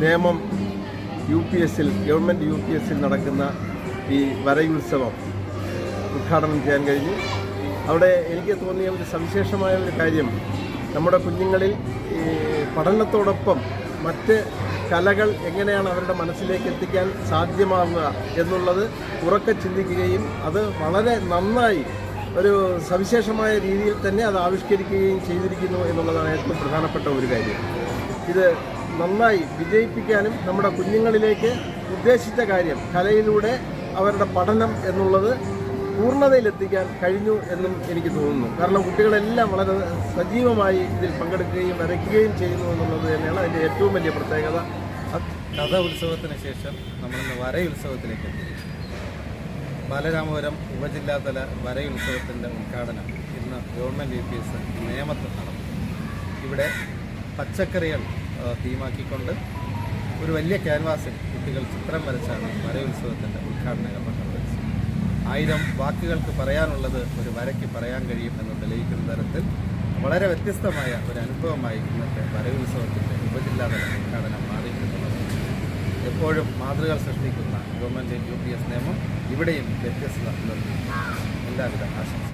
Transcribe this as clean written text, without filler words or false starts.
Nemom government UPSൽ നടക്കുന്ന ഈ വരയുത്സവം ഉദ്ഘാടനം ചെയ്യാൻ കഴിഞ്ഞു. അവിടെ എനിക്ക് തോന്നിയ ഒരു സവിശേഷമായ ഒരു കാര്യം, നമ്മുടെ കുഞ്ഞുങ്ങളിൽ ഈ പഠനത്തോടൊപ്പം മറ്റ് കലകൾ എങ്ങനെയാണ് അവരുടെ മനസ്സിലേക്ക് എത്തിക്കാൻ സാധ്യമാവുക എന്നുള്ളത് ഉറക്കെ ചിന്തിക്കുകയും അത് വളരെ നന്നായി ഒരു സവിശേഷമായ രീതിയിൽ തന്നെ അത് ആവിഷ്കരിക്കുകയും ചെയ്തിരിക്കുന്നു എന്നുള്ളതാണ് ഏറ്റവും പ്രധാനപ്പെട്ട ഒരു കാര്യം. ഇത് നന്നായി വിജയിപ്പിക്കാനും നമ്മുടെ കുഞ്ഞുങ്ങളിലേക്ക് ഉദ്ദേശിച്ച കാര്യം കലയിലൂടെ അവരുടെ പഠനം എന്നുള്ളത് പൂർണ്ണതയിലെത്തിക്കാൻ കഴിഞ്ഞു എന്നും എനിക്ക് തോന്നുന്നു. കാരണം കുട്ടികളെല്ലാം വളരെ സജീവമായി ഇതിൽ പങ്കെടുക്കുകയും വരയ്ക്കുകയും ചെയ്യുന്നു എന്നുള്ളത് തന്നെയാണ് അതിൻ്റെ ഏറ്റവും വലിയ പ്രത്യേകത. കഥ ഉത്സവത്തിന് ശേഷം നമ്മളിന്ന് വരയുത്സവത്തിലേക്ക് എത്തി. ബാലരാമപുരം ഉപജില്ലാതല വരയുത്സവത്തിൻ്റെ ഉദ്ഘാടനം ഇന്ന് ഗവൺമെൻറ് UPS നേമത്ത് നടന്നു. ഇവിടെ പച്ചക്കറികൾ തീമാക്കിക്കൊണ്ട് ഒരു വലിയ ക്യാൻവാസിൽ കുട്ടികൾ ചിത്രം വരച്ചാണ് വരയുത്സവത്തിൻ്റെ ഉദ്ഘാടന കർമ്മം നിർവഹിച്ചത്. 1000 വാക്കുകൾക്ക് പറയാനുള്ളത് ഒരു വരയ്ക്ക് പറയാൻ കഴിയും എന്ന് തെളിയിക്കുന്ന തരത്തിൽ വളരെ വ്യത്യസ്തമായ ഒരു അനുഭവമായി ഇന്നത്തെ വരയുത്സവത്തിൻ്റെ ഉപജില്ലാതല ഉദ്ഘാടനം മാറിയിട്ടുള്ളത്. എപ്പോഴും മാതൃകകൾ സൃഷ്ടിക്കുന്ന ഗവൺമെൻറ് UPS നേമം ഇവിടെയും വ്യത്യസ്തത പുലർത്തി. എല്ലാവിധ ആശംസ.